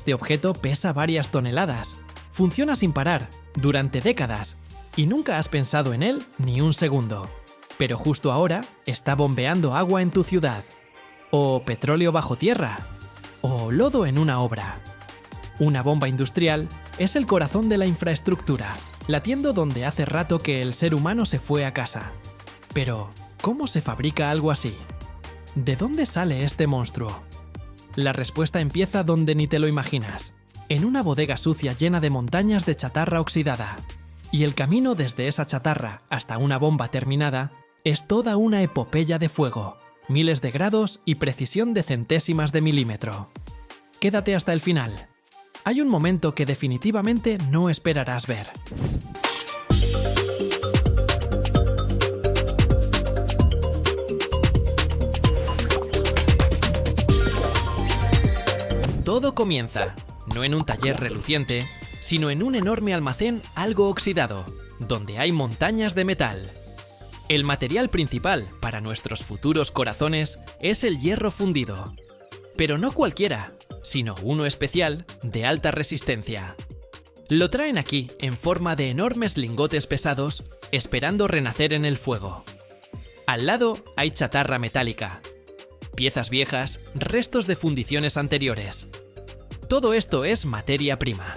Este objeto pesa varias toneladas, funciona sin parar, durante décadas, y nunca has pensado en él ni un segundo. Pero justo ahora está bombeando agua en tu ciudad, o petróleo bajo tierra, o lodo en una obra. Una bomba industrial es el corazón de la infraestructura, latiendo donde hace rato que el ser humano se fue a casa. Pero, ¿cómo se fabrica algo así? ¿De dónde sale este monstruo? La respuesta empieza donde ni te lo imaginas, en una bodega sucia llena de montañas de chatarra oxidada. Y el camino desde esa chatarra hasta una bomba terminada es toda una epopeya de fuego, miles de grados y precisión de centésimas de milímetro. Quédate hasta el final. Hay un momento que definitivamente no esperarás ver. Todo comienza, no en un taller reluciente, sino en un enorme almacén algo oxidado, donde hay montañas de metal. El material principal para nuestros futuros corazones es el hierro fundido. Pero no cualquiera, sino uno especial de alta resistencia. Lo traen aquí en forma de enormes lingotes pesados, esperando renacer en el fuego. Al lado hay chatarra metálica, piezas viejas, restos de fundiciones anteriores. Todo esto es materia prima.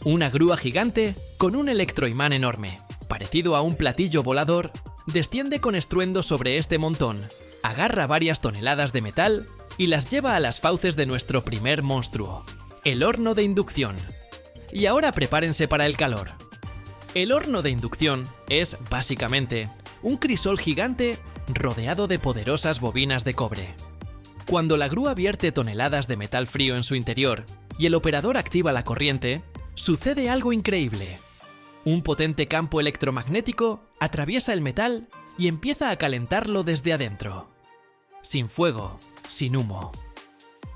Una grúa gigante con un electroimán enorme, parecido a un platillo volador, desciende con estruendo sobre este montón, agarra varias toneladas de metal y las lleva a las fauces de nuestro primer monstruo, el horno de inducción. Y ahora prepárense para el calor. El horno de inducción es, básicamente, un crisol gigante rodeado de poderosas bobinas de cobre. Cuando la grúa vierte toneladas de metal frío en su interior y el operador activa la corriente, sucede algo increíble. Un potente campo electromagnético atraviesa el metal y empieza a calentarlo desde adentro. Sin fuego, sin humo.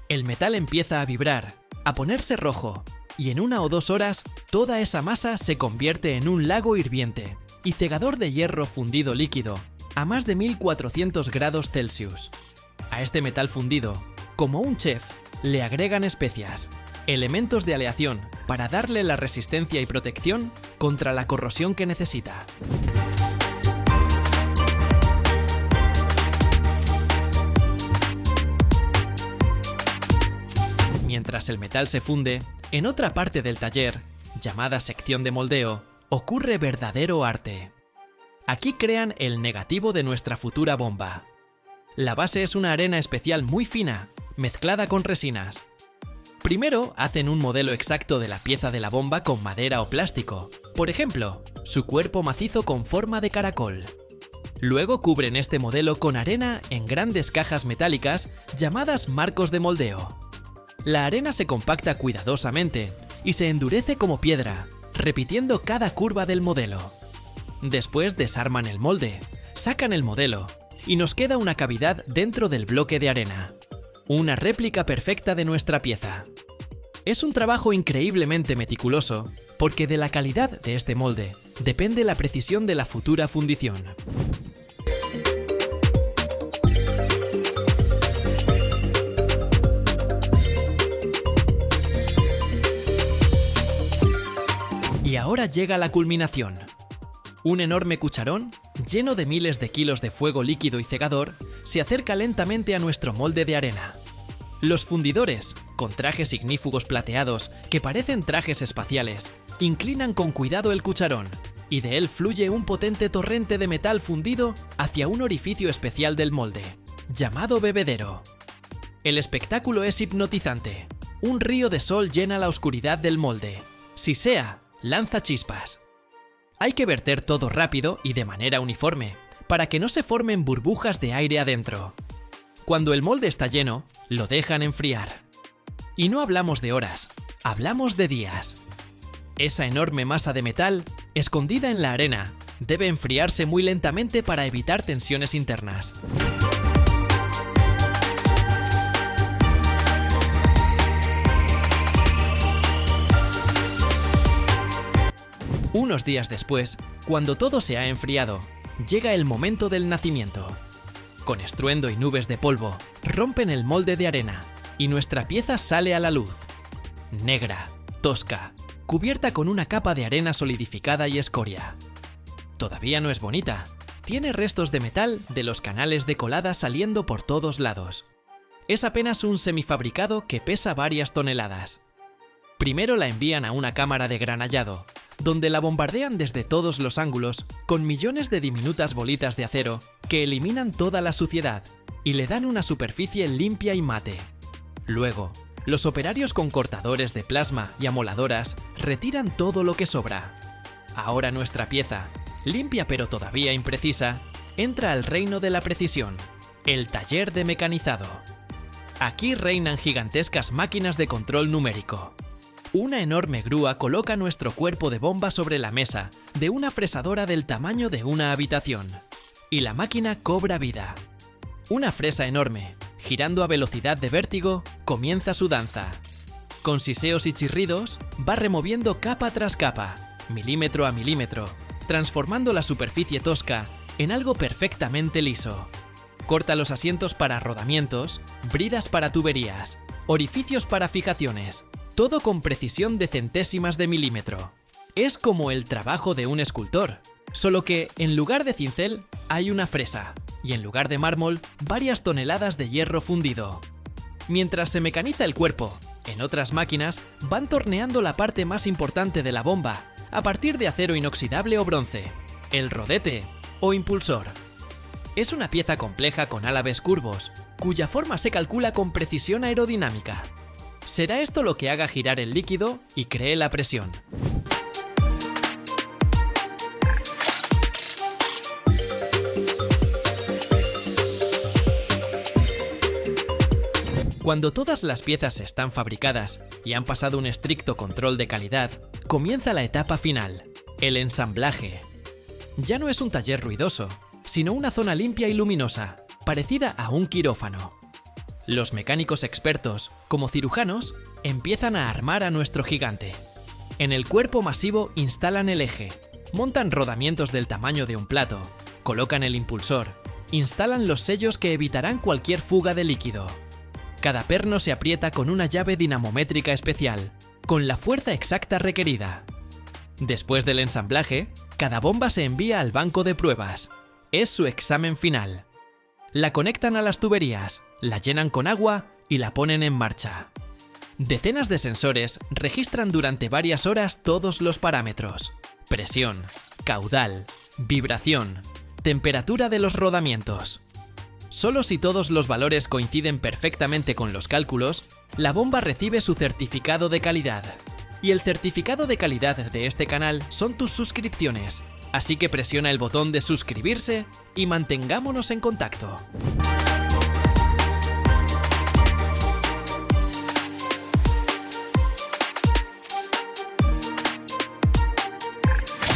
El metal empieza a vibrar, a ponerse rojo, y en 1 o 2 horas toda esa masa se convierte en un lago hirviente y cegador de hierro fundido líquido a más de 1400 grados Celsius. A este metal fundido, como un chef, le agregan especias, elementos de aleación para darle la resistencia y protección contra la corrosión que necesita. Mientras el metal se funde, en otra parte del taller, llamada sección de moldeo, ocurre verdadero arte. Aquí crean el negativo de nuestra futura bomba. La base es una arena especial muy fina, mezclada con resinas. Primero hacen un modelo exacto de la pieza de la bomba con madera o plástico, por ejemplo, su cuerpo macizo con forma de caracol. Luego cubren este modelo con arena en grandes cajas metálicas llamadas marcos de moldeo. La arena se compacta cuidadosamente y se endurece como piedra, repitiendo cada curva del modelo. Después desarman el molde, sacan el modelo y nos queda una cavidad dentro del bloque de arena. Una réplica perfecta de nuestra pieza. Es un trabajo increíblemente meticuloso, porque de la calidad de este molde depende la precisión de la futura fundición. Y ahora llega la culminación. Un enorme cucharón, lleno de miles de kilos de fuego líquido y cegador, se acerca lentamente a nuestro molde de arena. Los fundidores, con trajes ignífugos plateados que parecen trajes espaciales, inclinan con cuidado el cucharón, y de él fluye un potente torrente de metal fundido hacia un orificio especial del molde, llamado bebedero. El espectáculo es hipnotizante. Un río de sol llena la oscuridad del molde. Sisea, lanza chispas. Hay que verter todo rápido y de manera uniforme, para que no se formen burbujas de aire adentro. Cuando el molde está lleno, lo dejan enfriar. Y no hablamos de horas, hablamos de días. Esa enorme masa de metal, escondida en la arena, debe enfriarse muy lentamente para evitar tensiones internas. Unos días después, cuando todo se ha enfriado, llega el momento del nacimiento. Con estruendo y nubes de polvo, rompen el molde de arena y nuestra pieza sale a la luz. negra, tosca, cubierta con una capa de arena solidificada y escoria. Todavía no es bonita, tiene restos de metal de los canales de colada saliendo por todos lados. Es apenas un semifabricado que pesa varias toneladas. Primero la envían a una cámara de granallado, donde la bombardean desde todos los ángulos con millones de diminutas bolitas de acero que eliminan toda la suciedad y le dan una superficie limpia y mate. Luego, los operarios con cortadores de plasma y amoladoras retiran todo lo que sobra. Ahora nuestra pieza, limpia pero todavía imprecisa, entra al reino de la precisión, el taller de mecanizado. Aquí reinan gigantescas máquinas de control numérico. Una enorme grúa coloca nuestro cuerpo de bomba sobre la mesa de una fresadora del tamaño de una habitación. Y la máquina cobra vida. Una fresa enorme, girando a velocidad de vértigo, comienza su danza. Con siseos y chirridos, va removiendo capa tras capa, milímetro a milímetro, transformando la superficie tosca en algo perfectamente liso. Corta los asientos para rodamientos, bridas para tuberías, orificios para fijaciones, todo con precisión de centésimas de milímetro. Es como el trabajo de un escultor, solo que en lugar de cincel hay una fresa y en lugar de mármol varias toneladas de hierro fundido. Mientras se mecaniza el cuerpo, en otras máquinas van torneando la parte más importante de la bomba a partir de acero inoxidable o bronce, el rodete o impulsor. Es una pieza compleja con álabes curvos, cuya forma se calcula con precisión aerodinámica. Será esto lo que haga girar el líquido y cree la presión. Cuando todas las piezas están fabricadas y han pasado un estricto control de calidad, comienza la etapa final, el ensamblaje. Ya no es un taller ruidoso, sino una zona limpia y luminosa, parecida a un quirófano. Los mecánicos expertos, como cirujanos, empiezan a armar a nuestro gigante. En el cuerpo masivo instalan el eje, montan rodamientos del tamaño de un plato, colocan el impulsor, instalan los sellos que evitarán cualquier fuga de líquido. Cada perno se aprieta con una llave dinamométrica especial, con la fuerza exacta requerida. Después del ensamblaje, cada bomba se envía al banco de pruebas. Es su examen final. La conectan a las tuberías, la llenan con agua y la ponen en marcha. Decenas de sensores registran durante varias horas todos los parámetros: presión, caudal, vibración, temperatura de los rodamientos. Solo si todos los valores coinciden perfectamente con los cálculos, la bomba recibe su certificado de calidad. Y el certificado de calidad de este canal son tus suscripciones. Así que presiona el botón de suscribirse y mantengámonos en contacto.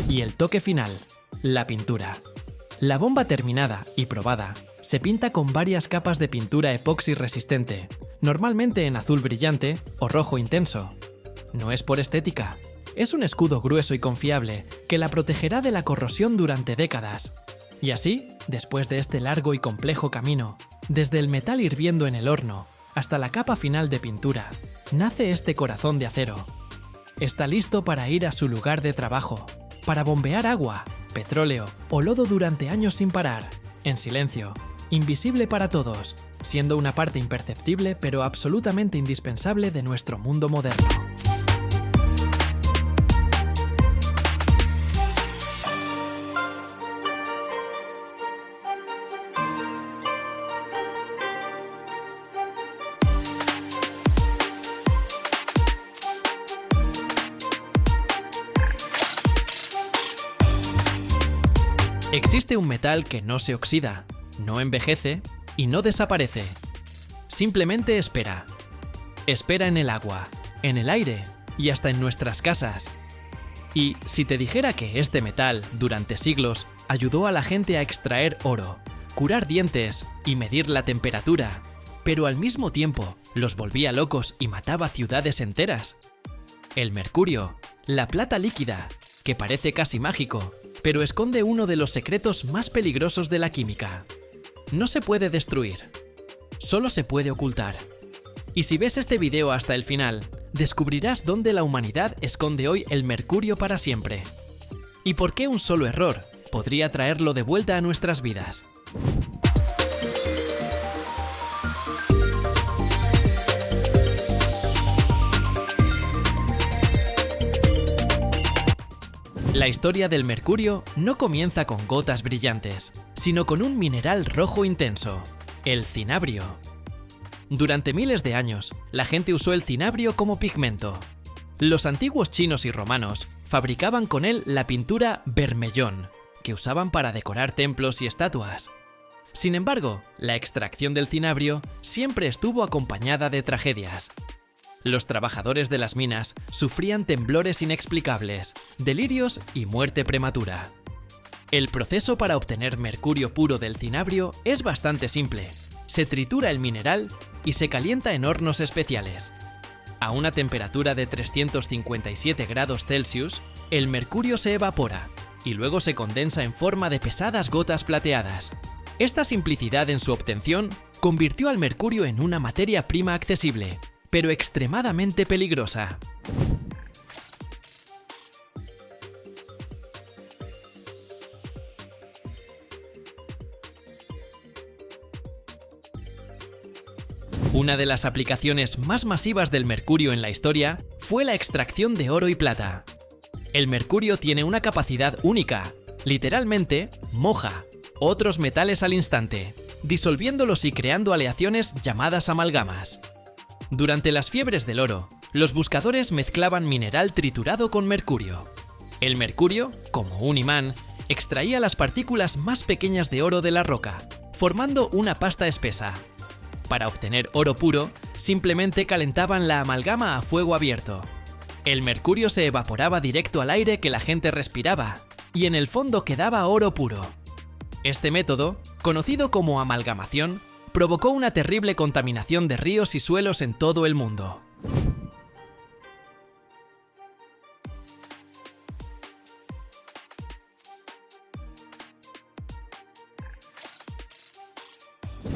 Y el toque final, la pintura. La bomba terminada y probada se pinta con varias capas de pintura epoxi resistente, normalmente en azul brillante o rojo intenso. No es por estética. Es un escudo grueso y confiable que la protegerá de la corrosión durante décadas. Y así, después de este largo y complejo camino, desde el metal hirviendo en el horno hasta la capa final de pintura, nace este corazón de acero. Está listo para ir a su lugar de trabajo, para bombear agua, petróleo o lodo durante años sin parar, en silencio, invisible para todos, siendo una parte imperceptible pero absolutamente indispensable de nuestro mundo moderno. Existe un metal que no se oxida, no envejece y no desaparece. Simplemente espera. Espera en el agua, en el aire y hasta en nuestras casas. Y si te dijera que este metal, durante siglos, ayudó a la gente a extraer oro, curar dientes y medir la temperatura, pero al mismo tiempo los volvía locos y mataba ciudades enteras. El mercurio, la plata líquida, que parece casi mágico, pero esconde uno de los secretos más peligrosos de la química. No se puede destruir, solo se puede ocultar. Y si ves este video hasta el final, descubrirás dónde la humanidad esconde hoy el mercurio para siempre. ¿Y por qué un solo error podría traerlo de vuelta a nuestras vidas? La historia del mercurio no comienza con gotas brillantes, sino con un mineral rojo intenso, el cinabrio. Durante miles de años, la gente usó el cinabrio como pigmento. Los antiguos chinos y romanos fabricaban con él la pintura vermellón, que usaban para decorar templos y estatuas. Sin embargo, la extracción del cinabrio siempre estuvo acompañada de tragedias. Los trabajadores de las minas sufrían temblores inexplicables, delirios y muerte prematura. El proceso para obtener mercurio puro del cinabrio es bastante simple. Se tritura el mineral y se calienta en hornos especiales. A una temperatura de 357 grados Celsius, el mercurio se evapora y luego se condensa en forma de pesadas gotas plateadas. Esta simplicidad en su obtención convirtió al mercurio en una materia prima accesible, pero extremadamente peligrosa. Una de las aplicaciones más masivas del mercurio en la historia fue la extracción de oro y plata. El mercurio tiene una capacidad única, literalmente moja otros metales al instante, disolviéndolos y creando aleaciones llamadas amalgamas. Durante las fiebres del oro, los buscadores mezclaban mineral triturado con mercurio. El mercurio, como un imán, extraía las partículas más pequeñas de oro de la roca, formando una pasta espesa. Para obtener oro puro, simplemente calentaban la amalgama a fuego abierto. El mercurio se evaporaba directo al aire que la gente respiraba, y en el fondo quedaba oro puro. Este método, conocido como amalgamación, provocó una terrible contaminación de ríos y suelos en todo el mundo.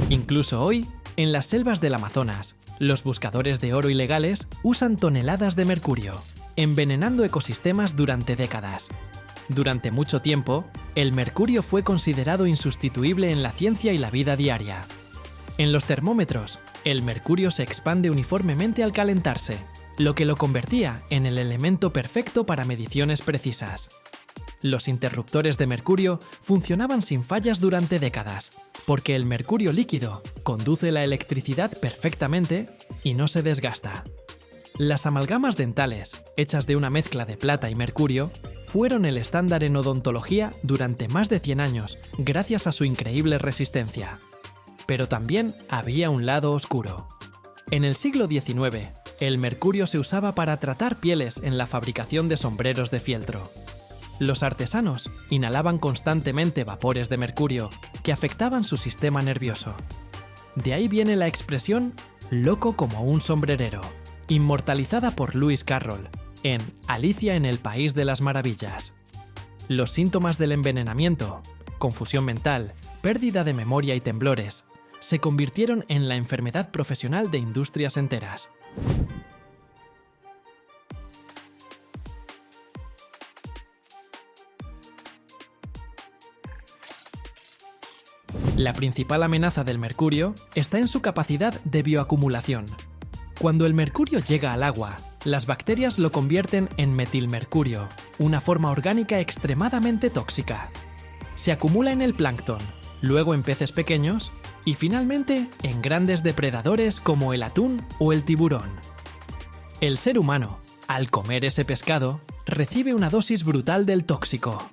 Incluso hoy, en las selvas del Amazonas, los buscadores de oro ilegales usan toneladas de mercurio, envenenando ecosistemas durante décadas. Durante mucho tiempo, el mercurio fue considerado insustituible en la ciencia y la vida diaria. En los termómetros, el mercurio se expande uniformemente al calentarse, lo que lo convertía en el elemento perfecto para mediciones precisas. Los interruptores de mercurio funcionaban sin fallas durante décadas, porque el mercurio líquido conduce la electricidad perfectamente y no se desgasta. Las amalgamas dentales, hechas de una mezcla de plata y mercurio, fueron el estándar en odontología durante más de 100 años, gracias a su increíble resistencia. Pero también había un lado oscuro. En el siglo XIX, el mercurio se usaba para tratar pieles en la fabricación de sombreros de fieltro. Los artesanos inhalaban constantemente vapores de mercurio que afectaban su sistema nervioso. De ahí viene la expresión «loco como un sombrerero», inmortalizada por Lewis Carroll en Alicia en el País de las Maravillas. Los síntomas del envenenamiento, confusión mental, pérdida de memoria y temblores, se convirtieron en la enfermedad profesional de industrias enteras. La principal amenaza del mercurio está en su capacidad de bioacumulación. Cuando el mercurio llega al agua, las bacterias lo convierten en metilmercurio, una forma orgánica extremadamente tóxica. Se acumula en el plancton, luego en peces pequeños y finalmente en grandes depredadores como el atún o el tiburón. El ser humano, al comer ese pescado, recibe una dosis brutal del tóxico.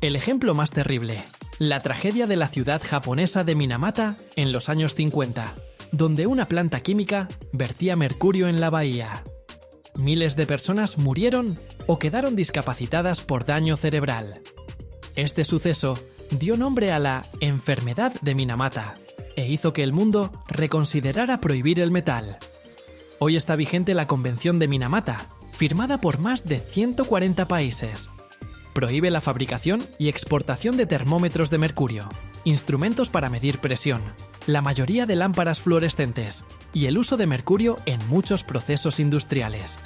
El ejemplo más terrible, la tragedia de la ciudad japonesa de Minamata en los años 50, donde una planta química vertía mercurio en la bahía. Miles de personas murieron o quedaron discapacitadas por daño cerebral. Este suceso dio nombre a la enfermedad de Minamata e hizo que el mundo reconsiderara prohibir el metal. Hoy está vigente la Convención de Minamata, firmada por más de 140 países. Prohíbe la fabricación y exportación de termómetros de mercurio, instrumentos para medir presión, la mayoría de lámparas fluorescentes y el uso de mercurio en muchos procesos industriales.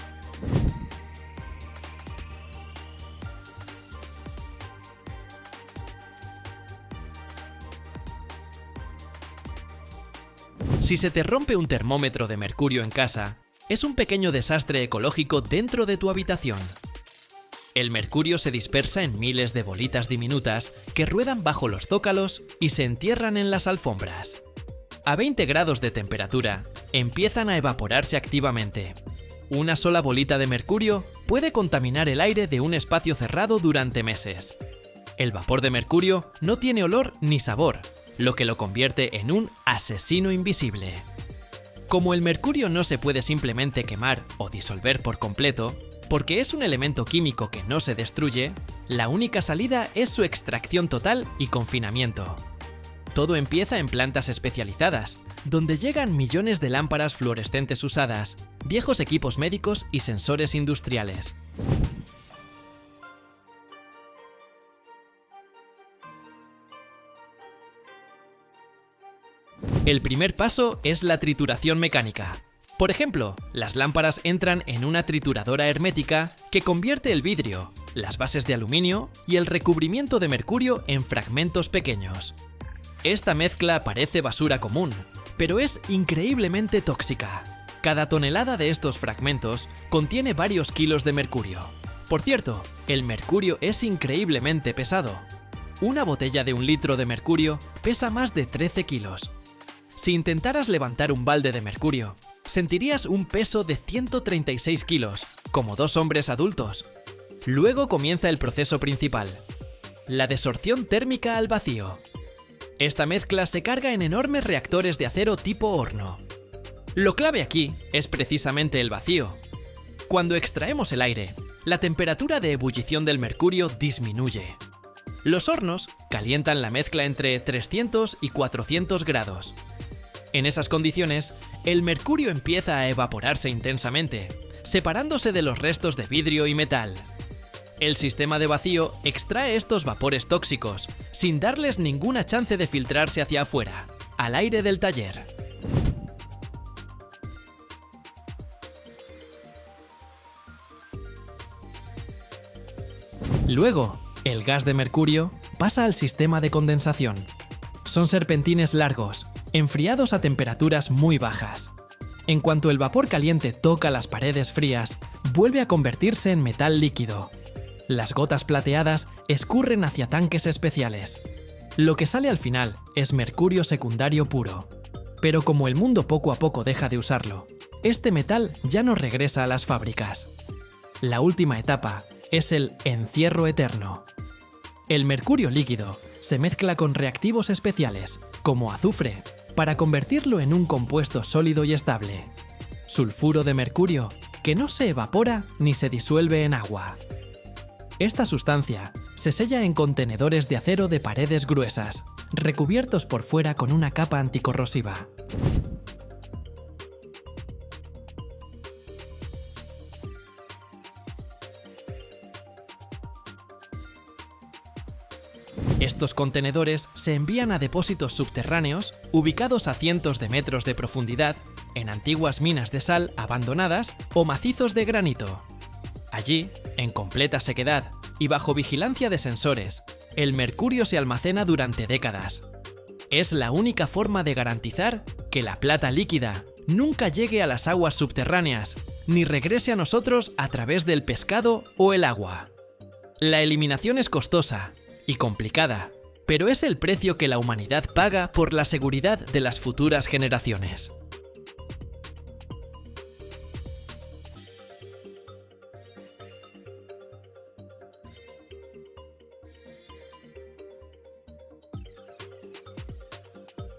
Si se te rompe un termómetro de mercurio en casa, es un pequeño desastre ecológico dentro de tu habitación. El mercurio se dispersa en miles de bolitas diminutas que ruedan bajo los zócalos y se entierran en las alfombras. A 20 grados de temperatura, empiezan a evaporarse activamente. Una sola bolita de mercurio puede contaminar el aire de un espacio cerrado durante meses. El vapor de mercurio no tiene olor ni sabor, lo que lo convierte en un asesino invisible. Como el mercurio no se puede simplemente quemar o disolver por completo, porque es un elemento químico que no se destruye, la única salida es su extracción total y confinamiento. Todo empieza en plantas especializadas, donde llegan millones de lámparas fluorescentes usadas, viejos equipos médicos y sensores industriales. El primer paso es la trituración mecánica. Por ejemplo, las lámparas entran en una trituradora hermética que convierte el vidrio, las bases de aluminio y el recubrimiento de mercurio en fragmentos pequeños. Esta mezcla parece basura común, pero es increíblemente tóxica. Cada tonelada de estos fragmentos contiene varios kilos de mercurio. Por cierto, el mercurio es increíblemente pesado. Una botella de 1 litro de mercurio pesa más de 13 kilos. Si intentaras levantar un balde de mercurio, sentirías un peso de 136 kilos, como 2 hombres adultos. Luego comienza el proceso principal, la desorción térmica al vacío. Esta mezcla se carga en enormes reactores de acero tipo horno. Lo clave aquí es precisamente el vacío. Cuando extraemos el aire, la temperatura de ebullición del mercurio disminuye. Los hornos calientan la mezcla entre 300 y 400 grados. En esas condiciones, el mercurio empieza a evaporarse intensamente, separándose de los restos de vidrio y metal. El sistema de vacío extrae estos vapores tóxicos, sin darles ninguna chance de filtrarse hacia afuera, al aire del taller. Luego, el gas de mercurio pasa al sistema de condensación. Son serpentines largos, enfriados a temperaturas muy bajas. En cuanto el vapor caliente toca las paredes frías, vuelve a convertirse en metal líquido. Las gotas plateadas escurren hacia tanques especiales. Lo que sale al final es mercurio secundario puro. Pero como el mundo poco a poco deja de usarlo, este metal ya no regresa a las fábricas. La última etapa es el encierro eterno. El mercurio líquido se mezcla con reactivos especiales, como azufre, para convertirlo en un compuesto sólido y estable. Sulfuro de mercurio, que no se evapora ni se disuelve en agua. Esta sustancia se sella en contenedores de acero de paredes gruesas, recubiertos por fuera con una capa anticorrosiva. Estos contenedores se envían a depósitos subterráneos ubicados a cientos de metros de profundidad en antiguas minas de sal abandonadas o macizos de granito. Allí, en completa sequedad y bajo vigilancia de sensores, el mercurio se almacena durante décadas. Es la única forma de garantizar que la plata líquida nunca llegue a las aguas subterráneas ni regrese a nosotros a través del pescado o el agua. La eliminación es costosa y complicada, pero es el precio que la humanidad paga por la seguridad de las futuras generaciones.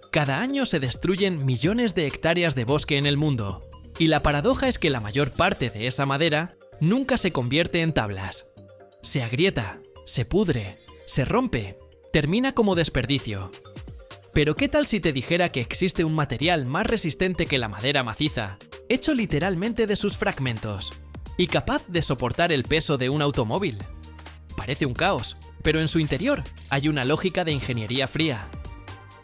Cada año se destruyen millones de hectáreas de bosque en el mundo, y la paradoja es que la mayor parte de esa madera nunca se convierte en tablas. Se agrieta, se pudre, se rompe, termina como desperdicio. Pero ¿qué tal si te dijera que existe un material más resistente que la madera maciza, hecho literalmente de sus fragmentos, y capaz de soportar el peso de un automóvil? Parece un caos, pero en su interior hay una lógica de ingeniería fría.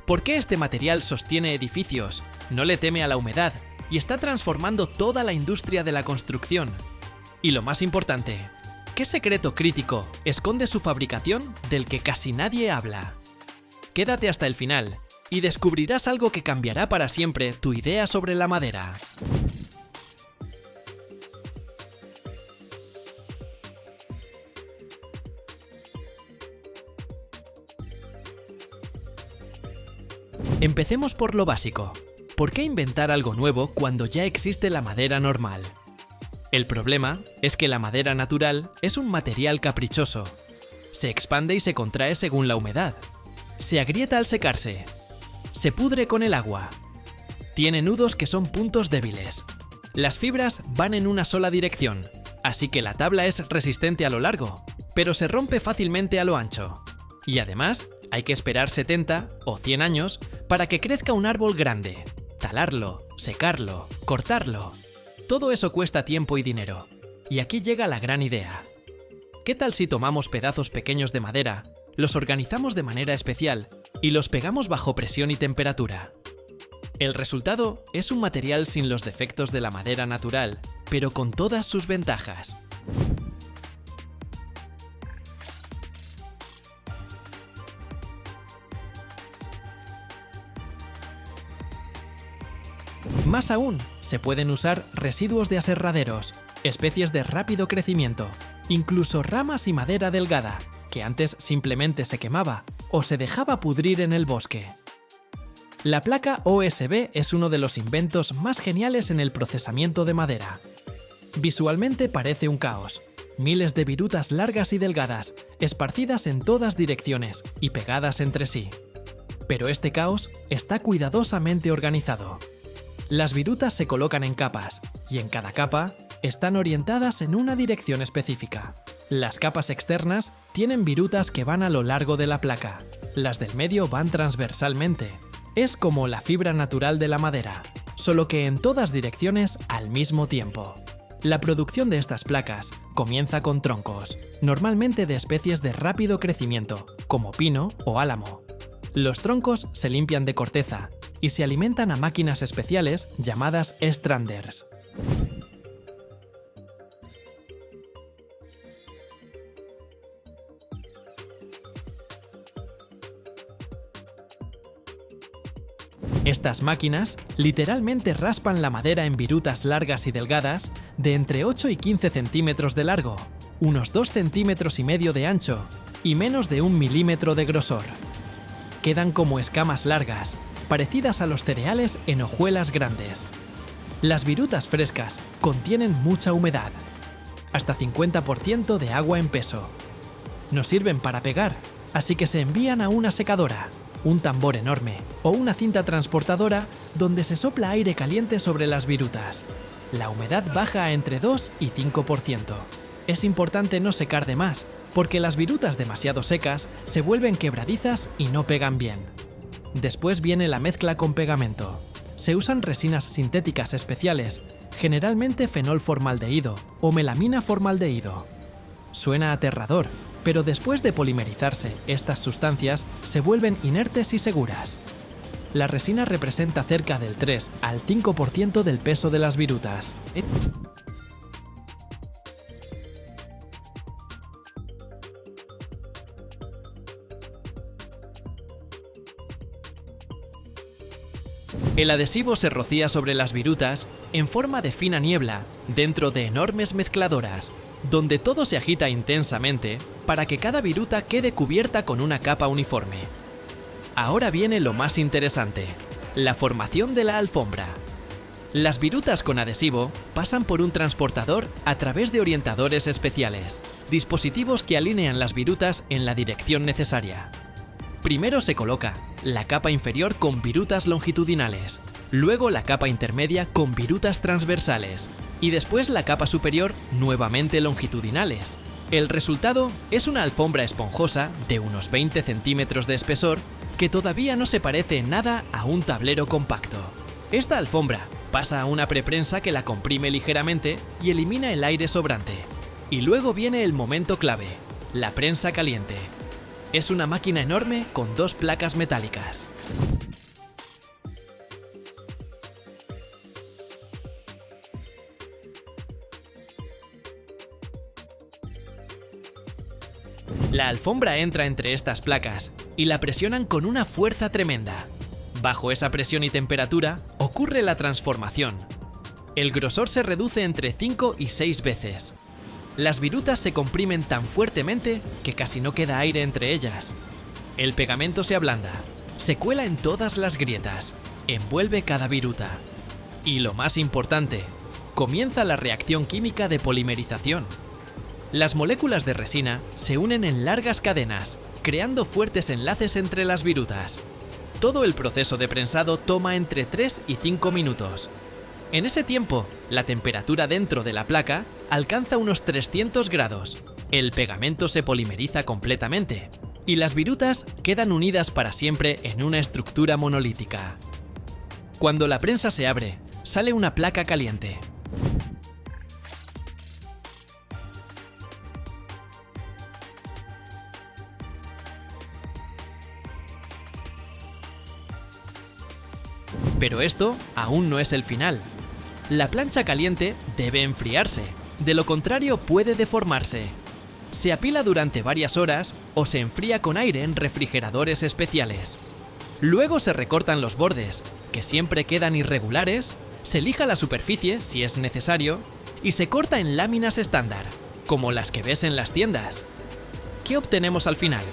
¿Por qué este material sostiene edificios, no le teme a la humedad y está transformando toda la industria de la construcción? Y lo más importante, ¿qué secreto crítico esconde su fabricación del que casi nadie habla? Quédate hasta el final y descubrirás algo que cambiará para siempre tu idea sobre la madera. Empecemos por lo básico. ¿Por qué inventar algo nuevo cuando ya existe la madera normal? El problema es que la madera natural es un material caprichoso. Se expande y se contrae según la humedad. Se agrieta al secarse. Se pudre con el agua. Tiene nudos que son puntos débiles. Las fibras van en una sola dirección, así que la tabla es resistente a lo largo, pero se rompe fácilmente a lo ancho. Y además, hay que esperar 70 o 100 años para que crezca un árbol grande. Talarlo, secarlo, cortarlo. Todo eso cuesta tiempo y dinero. Y aquí llega la gran idea. ¿Qué tal si tomamos pedazos pequeños de madera, los organizamos de manera especial y los pegamos bajo presión y temperatura? El resultado es un material sin los defectos de la madera natural, pero con todas sus ventajas. Más aún, se pueden usar residuos de aserraderos, especies de rápido crecimiento, incluso ramas y madera delgada, que antes simplemente se quemaba o se dejaba pudrir en el bosque. La placa OSB es uno de los inventos más geniales en el procesamiento de madera. Visualmente parece un caos. Miles de virutas largas y delgadas, esparcidas en todas direcciones y pegadas entre sí. Pero este caos está cuidadosamente organizado. Las virutas se colocan en capas, y en cada capa están orientadas en una dirección específica. Las capas externas tienen virutas que van a lo largo de la placa. Las del medio van transversalmente. Es como la fibra natural de la madera, solo que en todas direcciones al mismo tiempo. La producción de estas placas comienza con troncos, normalmente de especies de rápido crecimiento, como pino o álamo. Los troncos se limpian de corteza y se alimentan a máquinas especiales llamadas stranders. Estas máquinas literalmente raspan la madera en virutas largas y delgadas de entre 8 y 15 centímetros de largo, unos 2,5 centímetros de ancho y menos de 1 milímetro de grosor. Quedan como escamas largas, parecidas a los cereales en hojuelas grandes. Las virutas frescas contienen mucha humedad, hasta 50% de agua en peso. No sirven para pegar, así que se envían a una secadora, un tambor enorme o una cinta transportadora donde se sopla aire caliente sobre las virutas. La humedad baja a entre 2 y 5%. Es importante no secar de más, porque las virutas demasiado secas se vuelven quebradizas y no pegan bien. Después viene la mezcla con pegamento. Se usan resinas sintéticas especiales, generalmente fenol formaldehído o melamina formaldehído. Suena aterrador, pero después de polimerizarse, estas sustancias se vuelven inertes y seguras. La resina representa cerca del 3 al 5% del peso de las virutas. El adhesivo se rocía sobre las virutas en forma de fina niebla dentro de enormes mezcladoras, donde todo se agita intensamente para que cada viruta quede cubierta con una capa uniforme. Ahora viene lo más interesante, la formación de la alfombra. Las virutas con adhesivo pasan por un transportador a través de orientadores especiales, dispositivos que alinean las virutas en la dirección necesaria. Primero se coloca la capa inferior con virutas longitudinales, luego la capa intermedia con virutas transversales y después la capa superior nuevamente longitudinales. El resultado es una alfombra esponjosa de unos 20 centímetros de espesor que todavía no se parece en nada a un tablero compacto. Esta alfombra pasa a una preprensa que la comprime ligeramente y elimina el aire sobrante. Y luego viene el momento clave, la prensa caliente. Es una máquina enorme con 2 placas metálicas. La alfombra entra entre estas placas y la presionan con una fuerza tremenda. Bajo esa presión y temperatura ocurre la transformación. El grosor se reduce entre 5 y 6 veces. Las virutas se comprimen tan fuertemente que casi no queda aire entre ellas. El pegamento se ablanda, se cuela en todas las grietas, envuelve cada viruta. Y lo más importante, comienza la reacción química de polimerización. Las moléculas de resina se unen en largas cadenas, creando fuertes enlaces entre las virutas. Todo el proceso de prensado toma entre 3 y 5 minutos. En ese tiempo, la temperatura dentro de la placa alcanza unos 300 grados. El pegamento se polimeriza completamente y las virutas quedan unidas para siempre en una estructura monolítica. Cuando la prensa se abre, sale una placa caliente. Pero esto aún no es el final. La plancha caliente debe enfriarse, de lo contrario puede deformarse. Se apila durante varias horas o se enfría con aire en refrigeradores especiales. Luego se recortan los bordes, que siempre quedan irregulares, se lija la superficie si es necesario y se corta en láminas estándar, como las que ves en las tiendas. ¿Qué obtenemos al final?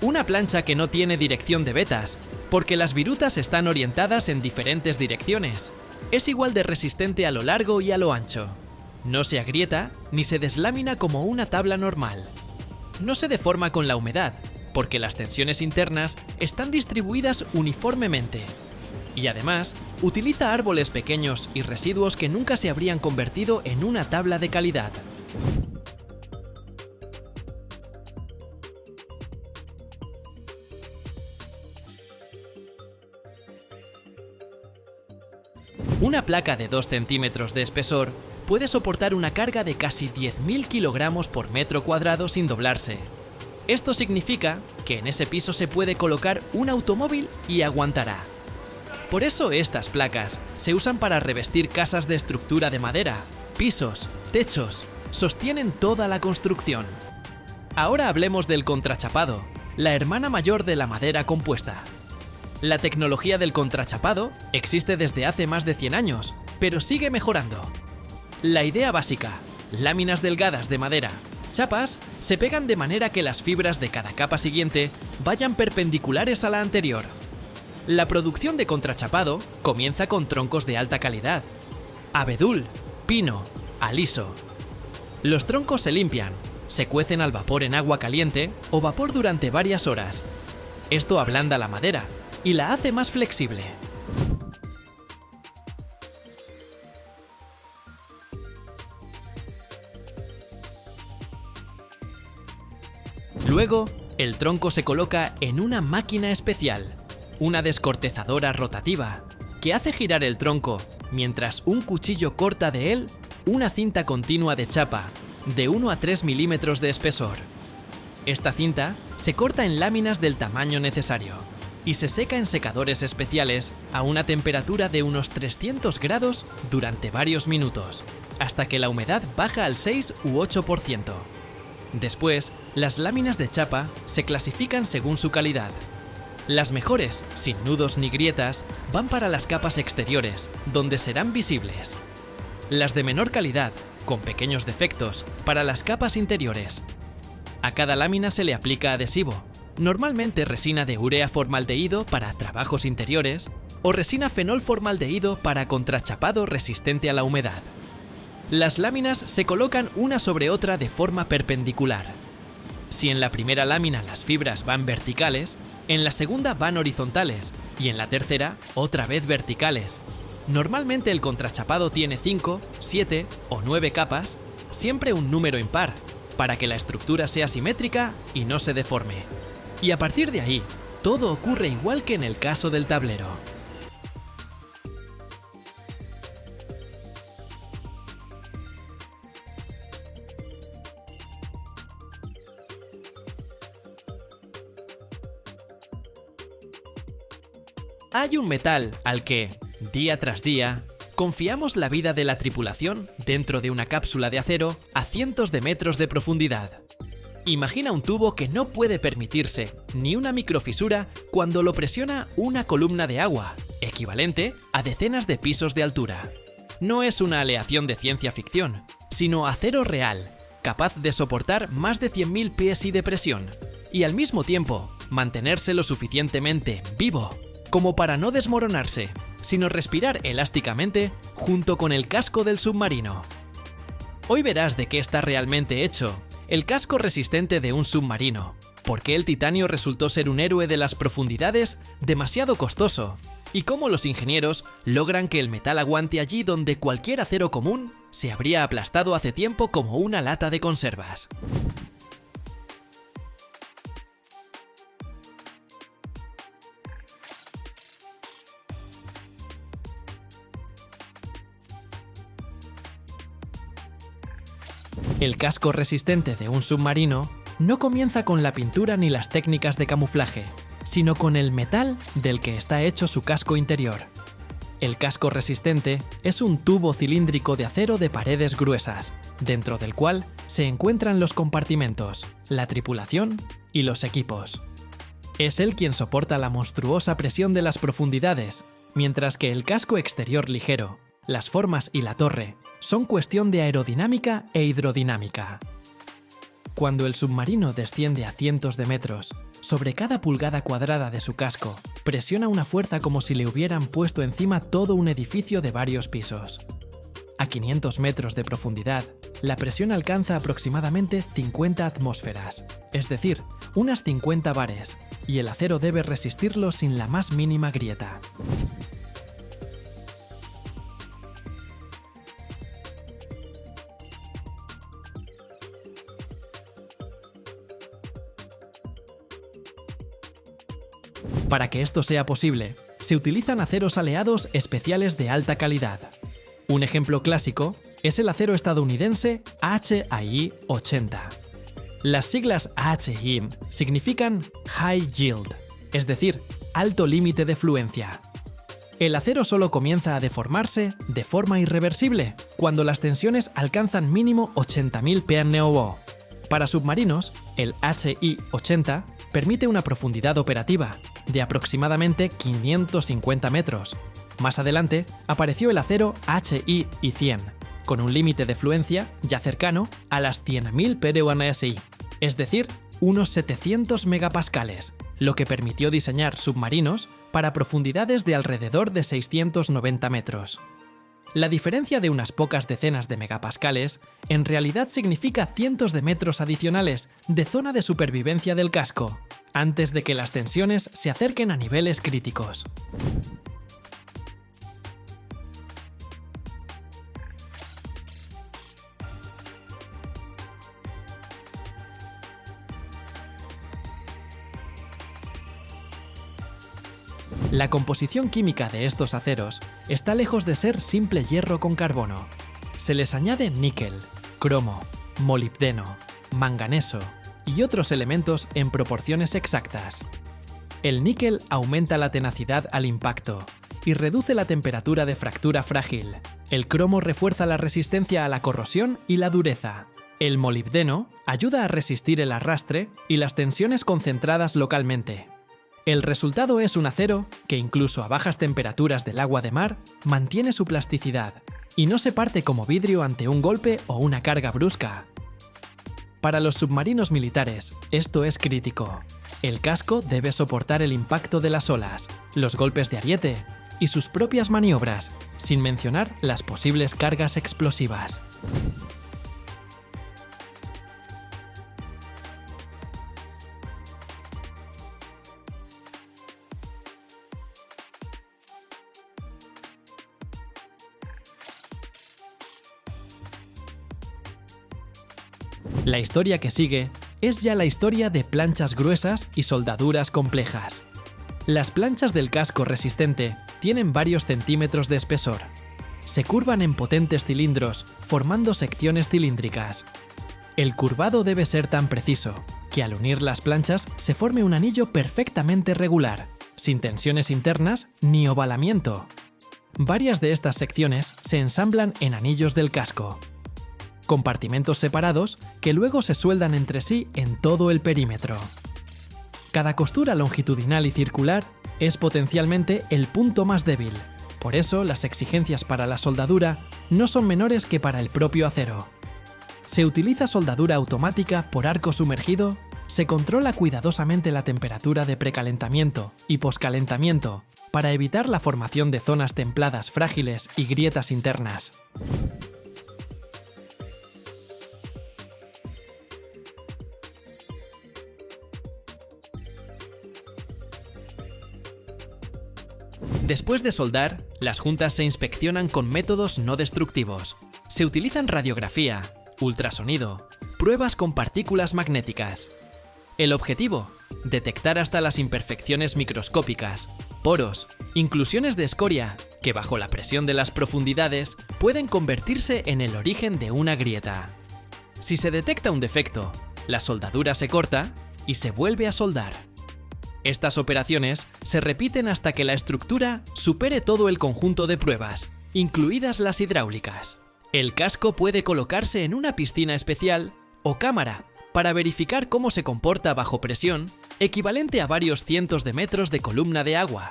Una plancha que no tiene dirección de vetas, porque las virutas están orientadas en diferentes direcciones. Es igual de resistente a lo largo y a lo ancho. No se agrieta ni se deslámina como una tabla normal. No se deforma con la humedad, porque las tensiones internas están distribuidas uniformemente. Y además, utiliza árboles pequeños y residuos que nunca se habrían convertido en una tabla de calidad. Una placa de 2 centímetros de espesor puede soportar una carga de casi 10.000 kilogramos por metro cuadrado sin doblarse. Esto significa que en ese piso se puede colocar un automóvil y aguantará. Por eso estas placas se usan para revestir casas de estructura de madera, pisos, techos, sostienen toda la construcción. Ahora hablemos del contrachapado, la hermana mayor de la madera compuesta. La tecnología del contrachapado existe desde hace más de 100 años, pero sigue mejorando. La idea básica, láminas delgadas de madera, chapas, se pegan de manera que las fibras de cada capa siguiente vayan perpendiculares a la anterior. La producción de contrachapado comienza con troncos de alta calidad: abedul, pino, aliso. Los troncos se limpian, se cuecen al vapor en agua caliente o vapor durante varias horas. Esto ablanda la madera y la hace más flexible. Luego, el tronco se coloca en una máquina especial, una descortezadora rotativa, que hace girar el tronco mientras un cuchillo corta de él una cinta continua de chapa de 1 a 3 milímetros de espesor. Esta cinta se corta en láminas del tamaño necesario y se seca en secadores especiales a una temperatura de unos 300 grados durante varios minutos, hasta que la humedad baja al 6 u 8%. Después, las láminas de chapa se clasifican según su calidad. Las mejores, sin nudos ni grietas, van para las capas exteriores, donde serán visibles. Las de menor calidad, con pequeños defectos, para las capas interiores. A cada lámina se le aplica adhesivo, normalmente resina de urea formaldehído para trabajos interiores o resina fenol formaldehído para contrachapado resistente a la humedad. Las láminas se colocan una sobre otra de forma perpendicular. Si en la primera lámina las fibras van verticales, en la segunda van horizontales y en la tercera otra vez verticales. Normalmente el contrachapado tiene 5, 7 o 9 capas, siempre un número impar, para que la estructura sea simétrica y no se deforme. Y a partir de ahí, todo ocurre igual que en el caso del tablero. Hay un metal al que, día tras día, confiamos la vida de la tripulación dentro de una cápsula de acero a cientos de metros de profundidad. Imagina un tubo que no puede permitirse ni una microfisura cuando lo presiona una columna de agua, equivalente a decenas de pisos de altura. No es una aleación de ciencia ficción, sino acero real, capaz de soportar más de 100.000 psi de presión y al mismo tiempo mantenerse lo suficientemente vivo como para no desmoronarse, sino respirar elásticamente junto con el casco del submarino. Hoy verás de qué está realmente hecho el casco resistente de un submarino, por qué el titanio resultó ser un héroe de las profundidades demasiado costoso, y cómo los ingenieros logran que el metal aguante allí donde cualquier acero común se habría aplastado hace tiempo como una lata de conservas. El casco resistente de un submarino no comienza con la pintura ni las técnicas de camuflaje, sino con el metal del que está hecho su casco interior. El casco resistente es un tubo cilíndrico de acero de paredes gruesas, dentro del cual se encuentran los compartimentos, la tripulación y los equipos. Es él quien soporta la monstruosa presión de las profundidades, mientras que el casco exterior ligero, las formas y la torre son cuestión de aerodinámica e hidrodinámica. Cuando el submarino desciende a cientos de metros, sobre cada pulgada cuadrada de su casco, presiona una fuerza como si le hubieran puesto encima todo un edificio de varios pisos. A 500 metros de profundidad, la presión alcanza aproximadamente 50 atmósferas, es decir, unas 50 bares, y el acero debe resistirlo sin la más mínima grieta. Para que esto sea posible, se utilizan aceros aleados especiales de alta calidad. Un ejemplo clásico es el acero estadounidense HI 80. Las siglas HI significan High Yield, es decir, alto límite de fluencia. El acero solo comienza a deformarse de forma irreversible cuando las tensiones alcanzan mínimo 80.000 PNOV. Para submarinos, el HI 80 permite una profundidad operativa de aproximadamente 550 metros. Más adelante apareció el acero HI 100, con un límite de fluencia ya cercano a las 100.000 PNOV, es decir, unos 700 megapascales, lo que permitió diseñar submarinos para profundidades de alrededor de 690 metros. La diferencia de unas pocas decenas de megapascales en realidad significa cientos de metros adicionales de zona de supervivencia del casco, antes de que las tensiones se acerquen a niveles críticos. La composición química de estos aceros está lejos de ser simple hierro con carbono. Se les añade níquel, cromo, molibdeno, manganeso y otros elementos en proporciones exactas. El níquel aumenta la tenacidad al impacto y reduce la temperatura de fractura frágil. El cromo refuerza la resistencia a la corrosión y la dureza. El molibdeno ayuda a resistir el arrastre y las tensiones concentradas localmente. El resultado es un acero que incluso a bajas temperaturas del agua de mar mantiene su plasticidad y no se parte como vidrio ante un golpe o una carga brusca. Para los submarinos militares, esto es crítico. El casco debe soportar el impacto de las olas, los golpes de ariete y sus propias maniobras, sin mencionar las posibles cargas explosivas. La historia que sigue es ya la historia de planchas gruesas y soldaduras complejas. Las planchas del casco resistente tienen varios centímetros de espesor. Se curvan en potentes cilindros, formando secciones cilíndricas. El curvado debe ser tan preciso que al unir las planchas se forme un anillo perfectamente regular, sin tensiones internas ni ovalamiento. Varias de estas secciones se ensamblan en anillos del casco. compartimentos separados que luego se sueldan entre sí en todo el perímetro. Cada costura longitudinal y circular es potencialmente el punto más débil, por eso las exigencias para la soldadura no son menores que para el propio acero. Se utiliza soldadura automática por arco sumergido, se controla cuidadosamente la temperatura de precalentamiento y poscalentamiento para evitar la formación de zonas templadas frágiles y grietas internas. Después de soldar, las juntas se inspeccionan con métodos no destructivos. Se utilizan radiografía, ultrasonido, pruebas con partículas magnéticas. El objetivo: detectar hasta las imperfecciones microscópicas, poros, inclusiones de escoria, que bajo la presión de las profundidades pueden convertirse en el origen de una grieta. Si se detecta un defecto, la soldadura se corta y se vuelve a soldar. Estas operaciones se repiten hasta que la estructura supere todo el conjunto de pruebas, incluidas las hidráulicas. El casco puede colocarse en una piscina especial o cámara para verificar cómo se comporta bajo presión, equivalente a varios cientos de metros de columna de agua.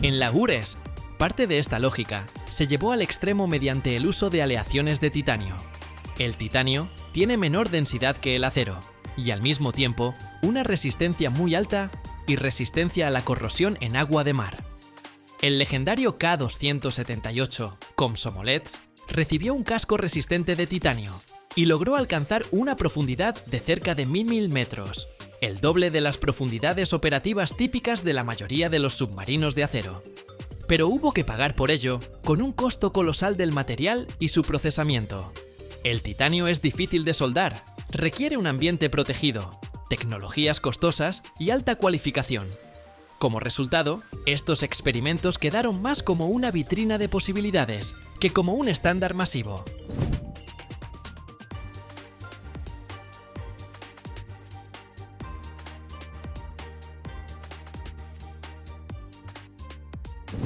En la Gures, parte de esta lógica se llevó al extremo mediante el uso de aleaciones de titanio. El titanio tiene menor densidad que el acero y al mismo tiempo una resistencia muy alta y resistencia a la corrosión en agua de mar. El legendario K278 Komsomolets recibió un casco resistente de titanio y logró alcanzar una profundidad de cerca de 1000 metros, el doble de las profundidades operativas típicas de la mayoría de los submarinos de acero. Pero hubo que pagar por ello con un costo colosal del material y su procesamiento. El titanio es difícil de soldar, requiere un ambiente protegido, tecnologías costosas y alta cualificación. Como resultado, estos experimentos quedaron más como una vitrina de posibilidades que como un estándar masivo.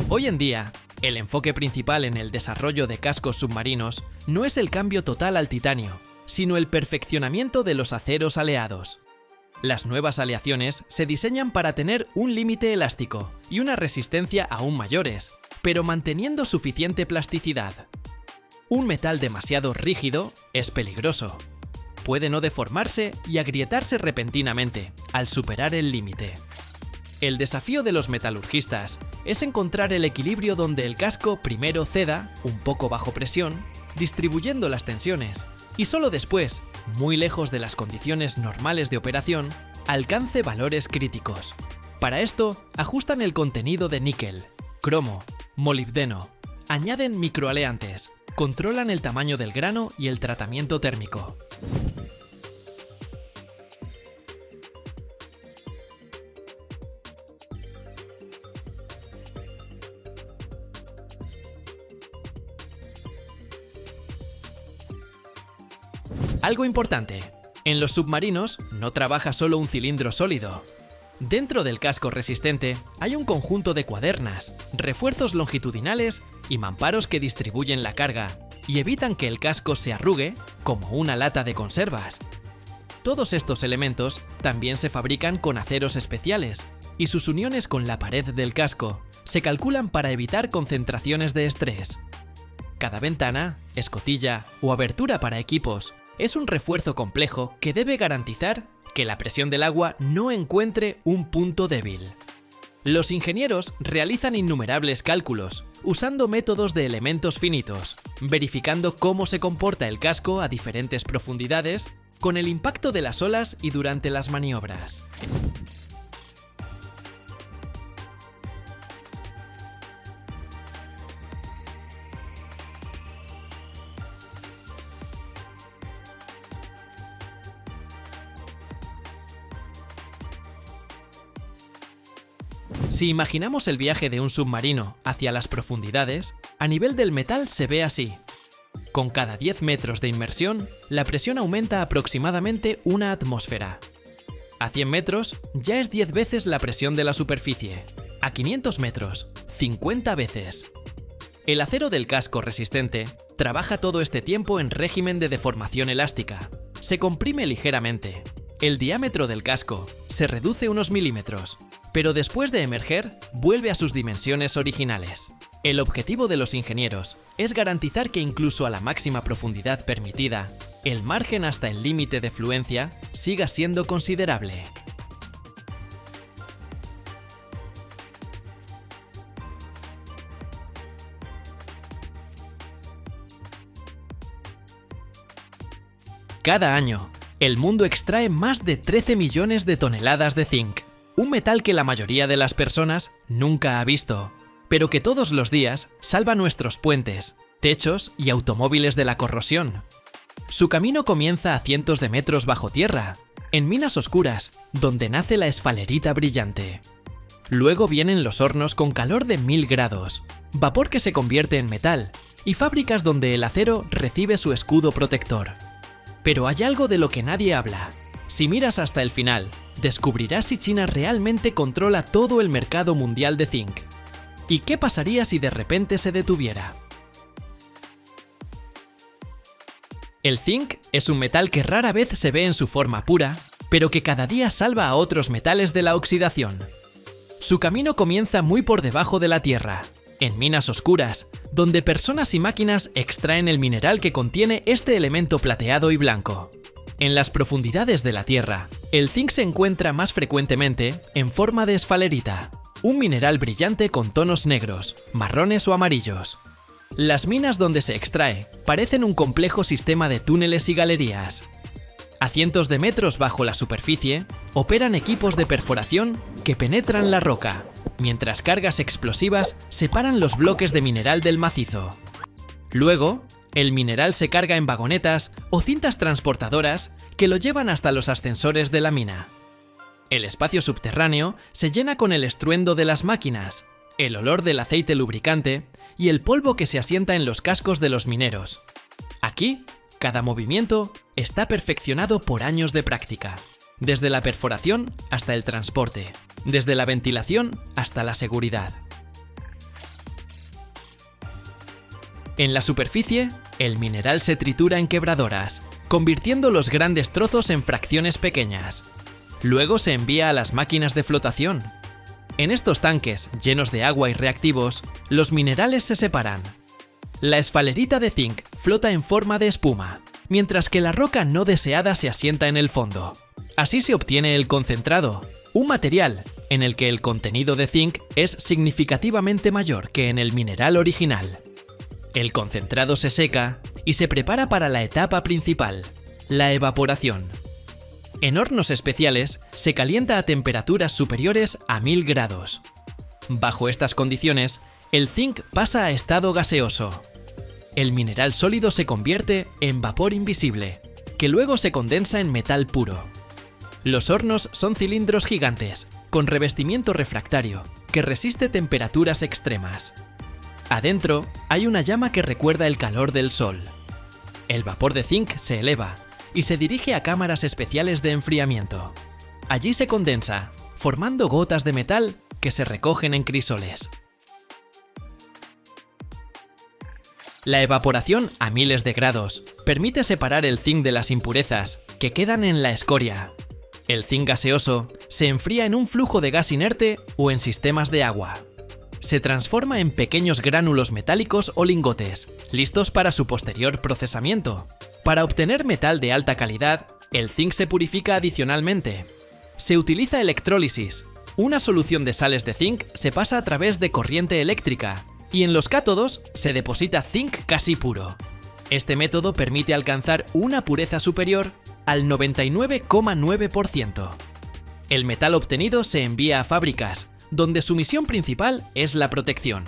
Hoy en día, el enfoque principal en el desarrollo de cascos submarinos no es el cambio total al titanio, sino el perfeccionamiento de los aceros aleados. Las nuevas aleaciones se diseñan para tener un límite elástico y una resistencia aún mayores, pero manteniendo suficiente plasticidad. Un metal demasiado rígido es peligroso. Puede no deformarse y agrietarse repentinamente al superar el límite. El desafío de los metalurgistas es encontrar el equilibrio donde el casco primero ceda, un poco bajo presión, distribuyendo las tensiones, y solo después, muy lejos de las condiciones normales de operación, alcance valores críticos. Para esto, ajustan el contenido de níquel, cromo, molibdeno, añaden microaleantes, controlan el tamaño del grano y el tratamiento térmico. Algo importante: en los submarinos no trabaja solo un cilindro sólido. Dentro del casco resistente hay un conjunto de cuadernas, refuerzos longitudinales y mamparos que distribuyen la carga y evitan que el casco se arrugue como una lata de conservas. Todos estos elementos también se fabrican con aceros especiales y sus uniones con la pared del casco se calculan para evitar concentraciones de estrés. Cada ventana, escotilla o abertura para equipos es un refuerzo complejo que debe garantizar que la presión del agua no encuentre un punto débil. Los ingenieros realizan innumerables cálculos, usando métodos de elementos finitos, verificando cómo se comporta el casco a diferentes profundidades, con el impacto de las olas y durante las maniobras. Si imaginamos el viaje de un submarino hacia las profundidades, a nivel del metal se ve así. Con cada 10 metros de inmersión, la presión aumenta aproximadamente una atmósfera. A 100 metros ya es 10 veces la presión de la superficie. A 500 metros, 50 veces. El acero del casco resistente trabaja todo este tiempo en régimen de deformación elástica. Se comprime ligeramente. El diámetro del casco se reduce unos milímetros, pero después de emerger, vuelve a sus dimensiones originales. El objetivo de los ingenieros es garantizar que incluso a la máxima profundidad permitida, el margen hasta el límite de fluencia siga siendo considerable. Cada año, el mundo extrae más de 13 millones de toneladas de zinc, un metal que la mayoría de las personas nunca ha visto, pero que todos los días salva nuestros puentes, techos y automóviles de la corrosión. Su camino comienza a cientos de metros bajo tierra, en minas oscuras, donde nace la esfalerita brillante. Luego vienen los hornos con calor de 1000 grados, vapor que se convierte en metal, y fábricas donde el acero recibe su escudo protector. Pero hay algo de lo que nadie habla. Si miras hasta el final, descubrirás si China realmente controla todo el mercado mundial de zinc. ¿Y qué pasaría si de repente se detuviera? El zinc es un metal que rara vez se ve en su forma pura, pero que cada día salva a otros metales de la oxidación. Su camino comienza muy por debajo de la tierra, en minas oscuras, donde personas y máquinas extraen el mineral que contiene este elemento plateado y blanco. En las profundidades de la Tierra, el zinc se encuentra más frecuentemente en forma de esfalerita, un mineral brillante con tonos negros, marrones o amarillos. Las minas donde se extrae parecen un complejo sistema de túneles y galerías. A cientos de metros bajo la superficie, operan equipos de perforación que penetran la roca, mientras cargas explosivas separan los bloques de mineral del macizo. Luego, el mineral se carga en vagonetas o cintas transportadoras que lo llevan hasta los ascensores de la mina. El espacio subterráneo se llena con el estruendo de las máquinas, el olor del aceite lubricante y el polvo que se asienta en los cascos de los mineros. Aquí, cada movimiento está perfeccionado por años de práctica, desde la perforación hasta el transporte, desde la ventilación hasta la seguridad. En la superficie, el mineral se tritura en quebradoras, convirtiendo los grandes trozos en fracciones pequeñas. Luego se envía a las máquinas de flotación. En estos tanques, llenos de agua y reactivos, los minerales se separan. La esfalerita de zinc flota en forma de espuma, mientras que la roca no deseada se asienta en el fondo. Así se obtiene el concentrado, un material en el que el contenido de zinc es significativamente mayor que en el mineral original. El concentrado se seca y se prepara para la etapa principal, la evaporación. En hornos especiales se calienta a temperaturas superiores a 1000 grados. Bajo estas condiciones, el zinc pasa a estado gaseoso. El mineral sólido se convierte en vapor invisible, que luego se condensa en metal puro. Los hornos son cilindros gigantes, con revestimiento refractario, que resiste temperaturas extremas. Adentro hay una llama que recuerda el calor del sol. El vapor de zinc se eleva y se dirige a cámaras especiales de enfriamiento. Allí se condensa, formando gotas de metal que se recogen en crisoles. La evaporación a miles de grados permite separar el zinc de las impurezas que quedan en la escoria. El zinc gaseoso se enfría en un flujo de gas inerte o en sistemas de agua. Se transforma en pequeños gránulos metálicos o lingotes, listos para su posterior procesamiento. Para obtener metal de alta calidad, el zinc se purifica adicionalmente. Se utiliza electrólisis. Una solución de sales de zinc se pasa a través de corriente eléctrica y en los cátodos se deposita zinc casi puro. Este método permite alcanzar una pureza superior al 99,9%. El metal obtenido se envía a fábricas, donde su misión principal es la protección.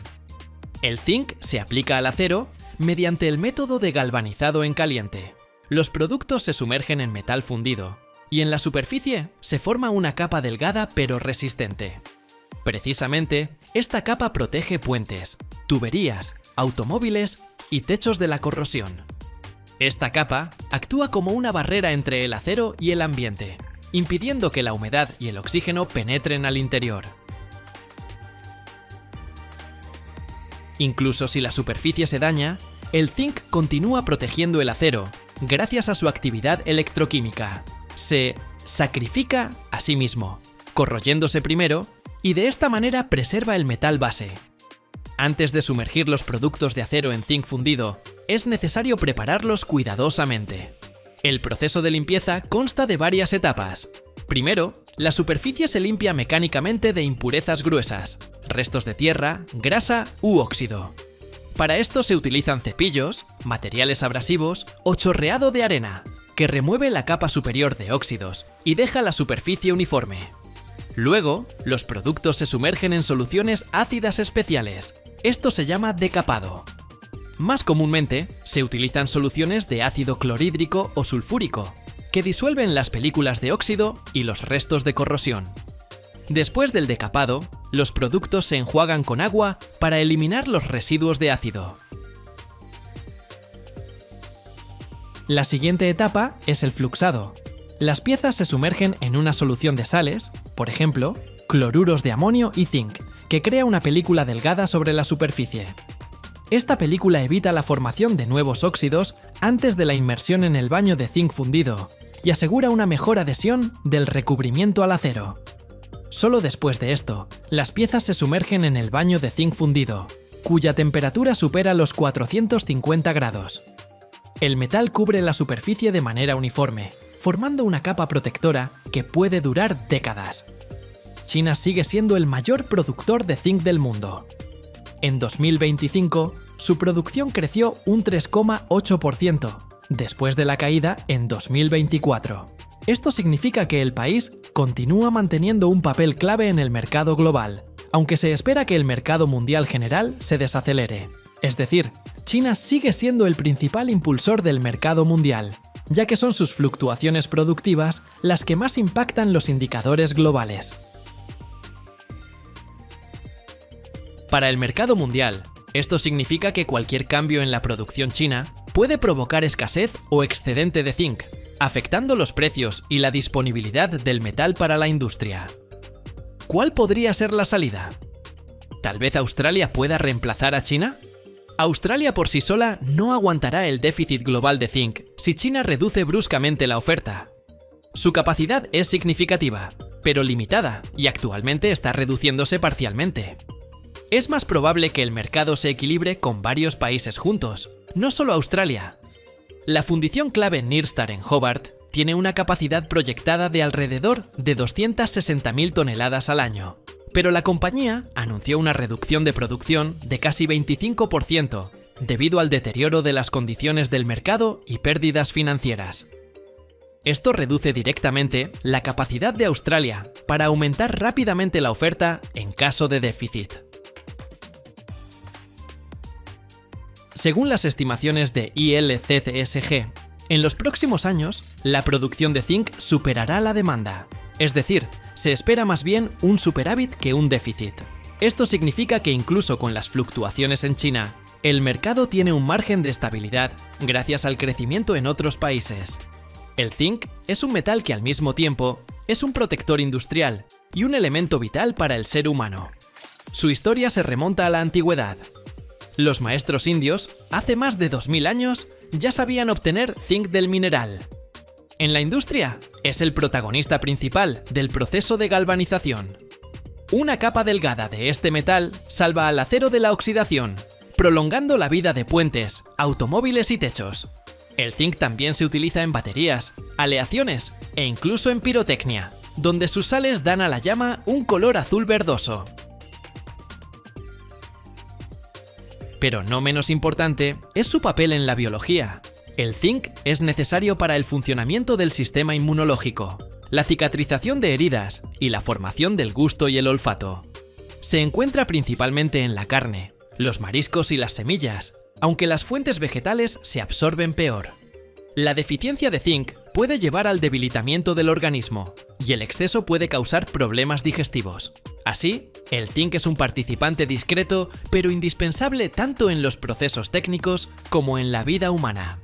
El zinc se aplica al acero mediante el método de galvanizado en caliente. Los productos se sumergen en metal fundido y en la superficie se forma una capa delgada pero resistente. Precisamente, esta capa protege puentes, tuberías, automóviles y techos de la corrosión. Esta capa actúa como una barrera entre el acero y el ambiente, impidiendo que la humedad y el oxígeno penetren al interior. Incluso si la superficie se daña, el zinc continúa protegiendo el acero gracias a su actividad electroquímica. Se sacrifica a sí mismo, corroyéndose primero, y de esta manera preserva el metal base. Antes de sumergir los productos de acero en zinc fundido, es necesario prepararlos cuidadosamente. El proceso de limpieza consta de varias etapas. Primero, la superficie se limpia mecánicamente de impurezas gruesas, restos de tierra, grasa u óxido. Para esto se utilizan cepillos, materiales abrasivos o chorreado de arena, que remueve la capa superior de óxidos y deja la superficie uniforme. Luego, los productos se sumergen en soluciones ácidas especiales. Esto se llama decapado. Más comúnmente, se utilizan soluciones de ácido clorhídrico o sulfúrico, que disuelven las películas de óxido y los restos de corrosión. Después del decapado, los productos se enjuagan con agua para eliminar los residuos de ácido. La siguiente etapa es el fluxado. Las piezas se sumergen en una solución de sales, por ejemplo, cloruros de amonio y zinc, que crea una película delgada sobre la superficie. Esta película evita la formación de nuevos óxidos antes de la inmersión en el baño de zinc fundido y asegura una mejor adhesión del recubrimiento al acero. Solo después de esto, las piezas se sumergen en el baño de zinc fundido, cuya temperatura supera los 450 grados. El metal cubre la superficie de manera uniforme, formando una capa protectora que puede durar décadas. China sigue siendo el mayor productor de zinc del mundo. En 2025, su producción creció un 3,8%, después de la caída en 2024. Esto significa que el país continúa manteniendo un papel clave en el mercado global, aunque se espera que el mercado mundial general se desacelere. Es decir, China sigue siendo el principal impulsor del mercado mundial, ya que son sus fluctuaciones productivas las que más impactan los indicadores globales. Para el mercado mundial, esto significa que cualquier cambio en la producción china puede provocar escasez o excedente de zinc, afectando los precios y la disponibilidad del metal para la industria. ¿Cuál podría ser la salida? ¿Tal vez Australia pueda reemplazar a China? Australia por sí sola no aguantará el déficit global de zinc si China reduce bruscamente la oferta. Su capacidad es significativa, pero limitada, y actualmente está reduciéndose parcialmente. Es más probable que el mercado se equilibre con varios países juntos, no solo Australia. La fundición clave Nyrstar en Hobart tiene una capacidad proyectada de alrededor de 260.000 toneladas al año, pero la compañía anunció una reducción de producción de casi 25% debido al deterioro de las condiciones del mercado y pérdidas financieras. Esto reduce directamente la capacidad de Australia para aumentar rápidamente la oferta en caso de déficit. Según las estimaciones de ILCCSG, en los próximos años, la producción de zinc superará la demanda. Es decir, se espera más bien un superávit que un déficit. Esto significa que incluso con las fluctuaciones en China, el mercado tiene un margen de estabilidad gracias al crecimiento en otros países. El zinc es un metal que al mismo tiempo es un protector industrial y un elemento vital para el ser humano. Su historia se remonta a la antigüedad. Los maestros indios, hace más de 2000 años, ya sabían obtener zinc del mineral. En la industria, es el protagonista principal del proceso de galvanización. Una capa delgada de este metal salva al acero de la oxidación, prolongando la vida de puentes, automóviles y techos. El zinc también se utiliza en baterías, aleaciones e incluso en pirotecnia, donde sus sales dan a la llama un color azul verdoso. Pero no menos importante es su papel en la biología. El zinc es necesario para el funcionamiento del sistema inmunológico, la cicatrización de heridas y la formación del gusto y el olfato. Se encuentra principalmente en la carne, los mariscos y las semillas, aunque las fuentes vegetales se absorben peor. La deficiencia de zinc puede llevar al debilitamiento del organismo y el exceso puede causar problemas digestivos. Así, el zinc es un participante discreto pero indispensable tanto en los procesos técnicos como en la vida humana.